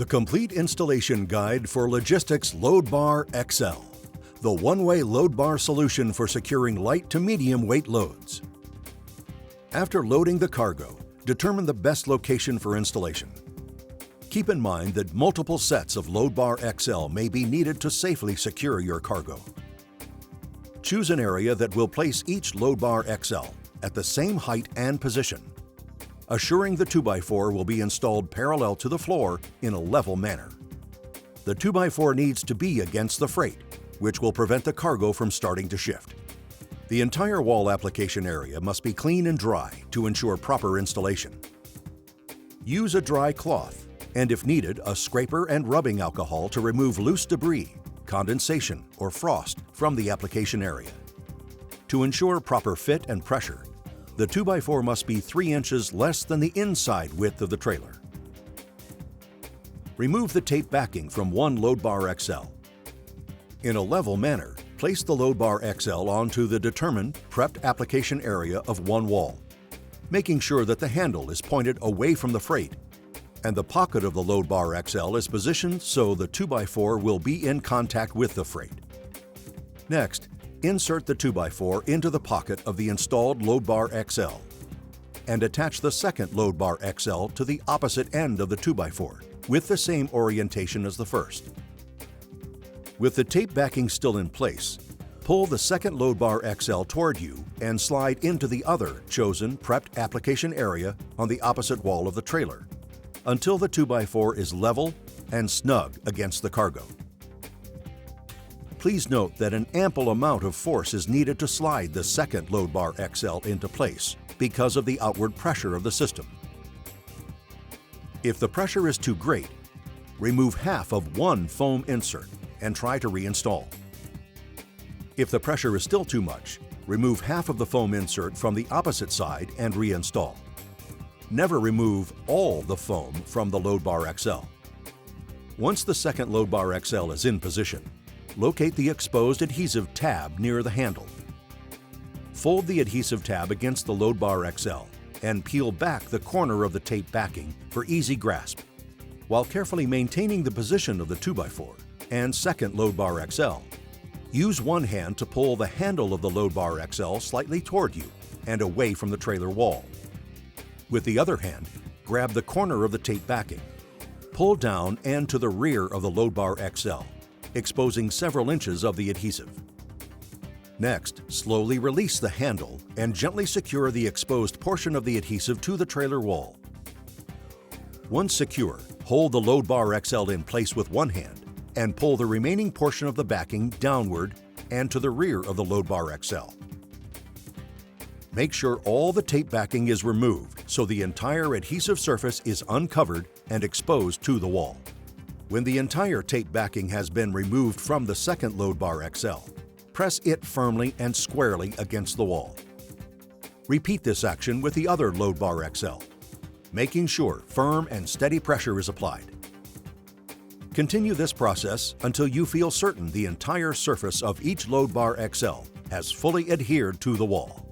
The complete installation guide for Logistics Loadbar XL, the one-way load bar solution for securing light to medium weight loads. After loading the cargo, determine the best location for installation. Keep in mind that multiple sets of Loadbar XL may be needed to safely secure your cargo. Choose an area that will place each Loadbar XL at the same height and position, assuring the 2x4 will be installed parallel to the floor in a level manner. The 2x4 needs to be against the freight, which will prevent the cargo from starting to shift. The entire wall application area must be clean and dry to ensure proper installation. Use a dry cloth and, if needed, a scraper and rubbing alcohol to remove loose debris, condensation, or frost from the application area. To ensure proper fit and pressure, the 2x4 must be 3 inches less than the inside width of the trailer. Remove the tape backing from one Loadbar XL. In a level manner, place the Loadbar XL onto the determined, prepped application area of one wall, making sure that the handle is pointed away from the freight and the pocket of the Loadbar XL is positioned so the 2x4 will be in contact with the freight. Next, insert the 2x4 into the pocket of the installed Loadbar XL and attach the second Loadbar XL to the opposite end of the 2x4 with the same orientation as the first. With the tape backing still in place, pull the second Loadbar XL toward you and slide into the other chosen prepped application area on the opposite wall of the trailer until the 2x4 is level and snug against the cargo. Please note that an ample amount of force is needed to slide the second Loadbar XL into place because of the outward pressure of the system. If the pressure is too great, remove half of one foam insert and try to reinstall. If the pressure is still too much, remove half of the foam insert from the opposite side and reinstall. Never remove all the foam from the Loadbar XL. Once the second Loadbar XL is in position, locate the exposed adhesive tab near the handle. Fold the adhesive tab against the Loadbar XL and peel back the corner of the tape backing for easy grasp, while carefully maintaining the position of the 2x4 and second Loadbar XL. Use one hand to pull the handle of the Loadbar XL slightly toward you and away from the trailer wall. With the other hand, grab the corner of the tape backing. Pull down and to the rear of the Loadbar XL, exposing several inches of the adhesive. Next, slowly release the handle and gently secure the exposed portion of the adhesive to the trailer wall. Once secure, hold the Loadbar XL in place with one hand and pull the remaining portion of the backing downward and to the rear of the Loadbar XL. Make sure all the tape backing is removed so the entire adhesive surface is uncovered and exposed to the wall. When the entire tape backing has been removed from the second Loadbar XL, press it firmly and squarely against the wall. Repeat this action with the other Loadbar XL, making sure firm and steady pressure is applied. Continue this process until you feel certain the entire surface of each Loadbar XL has fully adhered to the wall.